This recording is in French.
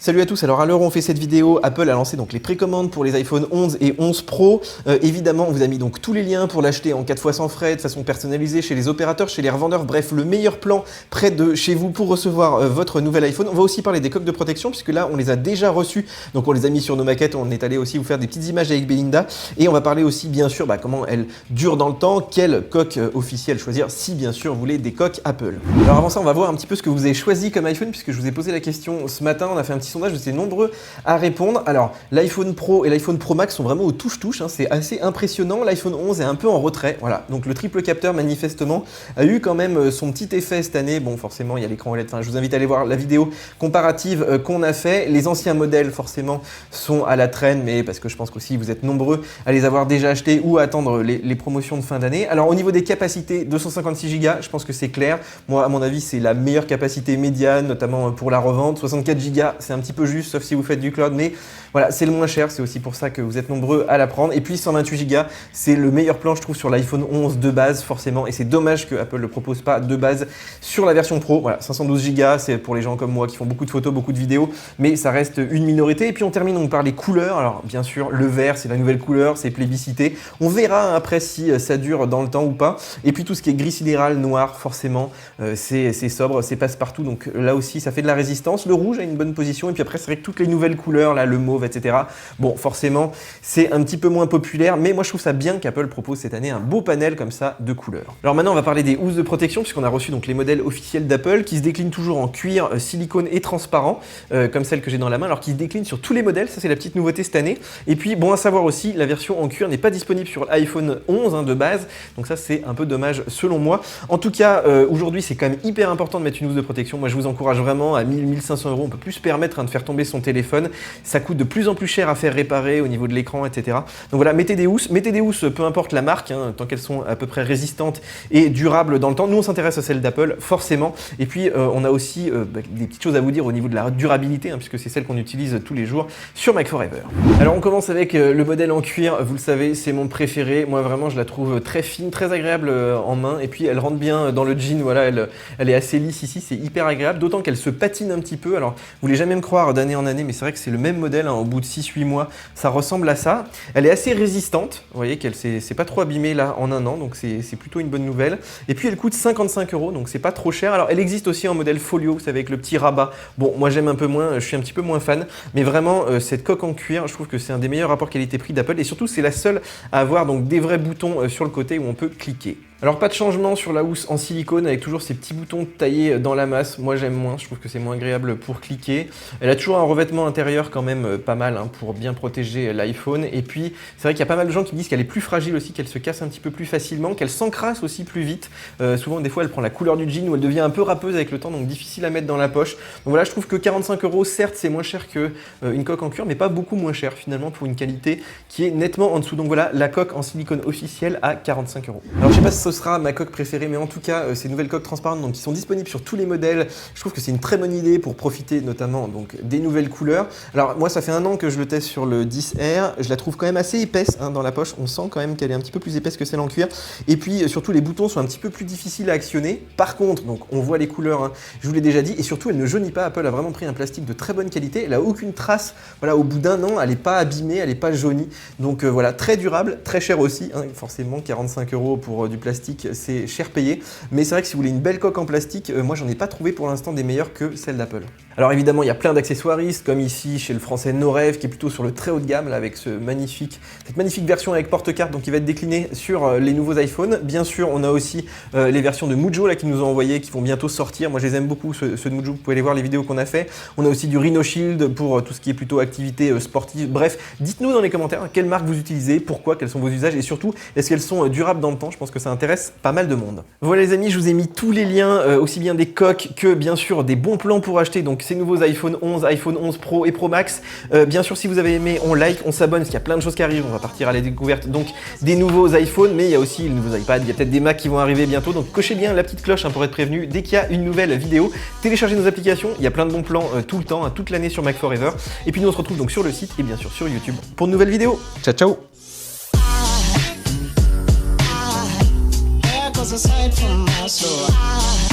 Salut à tous, alors à l'heure où on fait cette vidéo, Apple a lancé donc les précommandes pour les iPhone 11 et 11 Pro. Évidemment, on vous a mis donc tous les liens pour l'acheter en 4 fois sans frais, de façon personnalisée chez les opérateurs, chez les revendeurs, bref, le meilleur plan près de chez vous pour recevoir votre nouvel iPhone. On va aussi parler des coques de protection, puisque là, on les a déjà reçues, donc on les a mis sur nos maquettes, on est allé aussi vous faire des petites images avec Belinda, et on va parler aussi, bien sûr, comment elles durent dans le temps, quelle coque officielle choisir, si bien sûr vous voulez des coques Apple. Alors avant ça, on va voir un petit peu ce que vous avez choisi comme iPhone, puisque je vous ai posé la question ce matin, on a fait un petit sondage, vous étiez nombreux à répondre. Alors l'iPhone Pro et l'iPhone Pro Max sont vraiment au touche-touche, hein, c'est assez impressionnant. L'iPhone 11 est un peu en retrait, voilà. Donc le triple capteur manifestement a eu quand même son petit effet cette année. Bon, forcément il y a l'écran OLED, enfin, je vous invite à aller voir la vidéo comparative qu'on a fait. Les anciens modèles forcément sont à la traîne, mais parce que je pense qu'aussi vous êtes nombreux à les avoir déjà achetés ou à attendre les promotions de fin d'année. Alors au niveau des capacités, 256 Go, je pense que c'est clair. Moi à mon avis c'est la meilleure capacité médiane, notamment pour la revente. 64 Go c'est un petit peu juste, sauf si vous faites du cloud, mais voilà, c'est le moins cher, c'est aussi pour ça que vous êtes nombreux à la prendre. Et puis 128 Go, c'est le meilleur plan je trouve sur l'iPhone 11 de base forcément, et c'est dommage que Apple ne le propose pas de base sur la version Pro. Voilà, 512 Go, c'est pour les gens comme moi qui font beaucoup de photos, beaucoup de vidéos, mais ça reste une minorité. Et puis on termine donc par les couleurs. Alors bien sûr, le vert, c'est la nouvelle couleur, c'est plébiscité. On verra après si ça dure dans le temps ou pas. Et puis tout ce qui est gris sidéral, noir, forcément, c'est sobre, c'est passe-partout, donc là aussi ça fait de la résistance. Le rouge a une bonne position, et puis après c'est vrai que toutes les nouvelles couleurs, là, le mauve, etc. Bon, forcément, c'est un petit peu moins populaire, mais moi je trouve ça bien qu'Apple propose cette année un beau panel comme ça de couleurs. Alors maintenant, on va parler des housses de protection, puisqu'on a reçu donc les modèles officiels d'Apple qui se déclinent toujours en cuir, silicone et transparent, comme celle que j'ai dans la main, alors qu'ils se déclinent sur tous les modèles. Ça, c'est la petite nouveauté cette année. Et puis, bon à savoir aussi, la version en cuir n'est pas disponible sur l'iPhone 11 de base, donc ça, c'est un peu dommage selon moi. En tout cas, aujourd'hui, c'est quand même hyper important de mettre une housse de protection. Moi, je vous encourage vraiment à 1000-1500 €. On peut plus se permettre de faire tomber son téléphone. Ça coûte de plus en plus cher à faire réparer au niveau de l'écran, etc. Donc voilà, mettez des housses, peu importe la marque, hein, tant qu'elles sont à peu près résistantes et durables dans le temps. Nous, on s'intéresse à celles d'Apple, forcément. Et puis, on a aussi des petites choses à vous dire au niveau de la durabilité, hein, puisque c'est celle qu'on utilise tous les jours sur Mac Forever. Alors, on commence avec le modèle en cuir. Vous le savez, c'est mon préféré. Moi, vraiment, je la trouve très fine, très agréable en main. Et puis, elle rentre bien dans le jean. Voilà, elle est assez lisse ici. C'est hyper agréable, d'autant qu'elle se patine un petit peu. Alors, vous voulez jamais me croire d'année en année, mais c'est vrai que c'est le même modèle, hein, au bout de 6-8 mois, ça ressemble à ça. Elle est assez résistante, vous voyez qu'elle s'est pas trop abîmée là en un an, donc c'est plutôt une bonne nouvelle. Et puis elle coûte 55 €, donc c'est pas trop cher. Alors elle existe aussi en modèle folio, vous savez, avec le petit rabat. Bon, moi j'aime un peu moins, je suis un petit peu moins fan, mais vraiment cette coque en cuir, je trouve que c'est un des meilleurs rapports qualité-prix d'Apple, et surtout c'est la seule à avoir donc des vrais boutons sur le côté où on peut cliquer. Alors pas de changement sur la housse en silicone avec toujours ces petits boutons taillés dans la masse. Moi j'aime moins, je trouve que c'est moins agréable pour cliquer. Elle a toujours un revêtement intérieur quand même pas mal, hein, pour bien protéger l'iPhone. Et puis c'est vrai qu'il y a pas mal de gens qui disent qu'elle est plus fragile aussi, qu'elle se casse un petit peu plus facilement, qu'elle s'encrasse aussi plus vite. Souvent des fois elle prend la couleur du jean ou elle devient un peu râpeuse avec le temps, donc difficile à mettre dans la poche. Donc voilà, je trouve que 45 €, certes c'est moins cher qu'une coque en cuir, mais pas beaucoup moins cher finalement pour une qualité qui est nettement en dessous. Donc voilà, la coque en silicone officielle à 45 €. Alors je sais pas si ce sera ma coque préférée, mais en tout cas ces nouvelles coques transparentes donc, qui sont disponibles sur tous les modèles, je trouve que c'est une très bonne idée pour profiter notamment donc, des nouvelles couleurs. Alors moi ça fait un an que je le teste sur le 10R, je la trouve quand même assez épaisse, hein, dans la poche, on sent quand même qu'elle est un petit peu plus épaisse que celle en cuir, et puis surtout les boutons sont un petit peu plus difficiles à actionner. Par contre, donc on voit les couleurs, hein, je vous l'ai déjà dit, et surtout elle ne jaunit pas. Apple a vraiment pris un plastique de très bonne qualité, elle n'a aucune trace, voilà, au bout d'un an elle n'est pas abîmée, elle n'est pas jaunie, donc voilà, très durable, très cher aussi, hein, forcément 45 € pour du plastique, c'est cher payé, mais c'est vrai que si vous voulez une belle coque en plastique, moi j'en ai pas trouvé pour l'instant des meilleures que celle d'Apple. Alors évidemment il y a plein d'accessoiristes, comme ici chez le français Norev, qui est plutôt sur le très haut de gamme là, avec cette magnifique version avec porte-carte, donc qui va être déclinée sur les nouveaux iPhones. Bien sûr on a aussi les versions de Mujo là qui nous ont envoyé, qui vont bientôt sortir. Moi je les aime beaucoup, ceux de Mujo, vous pouvez aller voir les vidéos qu'on a fait. On a aussi du Rhino Shield pour tout ce qui est plutôt activité sportive. Bref, dites-nous dans les commentaires quelle marque vous utilisez, pourquoi, quels sont vos usages, et surtout est-ce qu'elles sont durables dans le temps. Je pense que ça intéresse pas mal de monde. Voilà les amis, je vous ai mis tous les liens, aussi bien des coques que bien sûr des bons plans pour acheter donc ces nouveaux iPhone 11, iPhone 11 Pro et Pro Max. Bien sûr, si vous avez aimé, on like, on s'abonne, parce qu'il y a plein de choses qui arrivent. On va partir à la découverte donc des nouveaux iPhones, mais il y a aussi les nouveaux iPads, il y a peut-être des Macs qui vont arriver bientôt, donc cochez bien la petite cloche, hein, pour être prévenu dès qu'il y a une nouvelle vidéo. Téléchargez nos applications, il y a plein de bons plans tout le temps, hein, toute l'année sur Mac Forever. Et puis nous on se retrouve donc sur le site et bien sûr sur YouTube pour de nouvelles vidéos. Ciao ciao. Aside from my soul.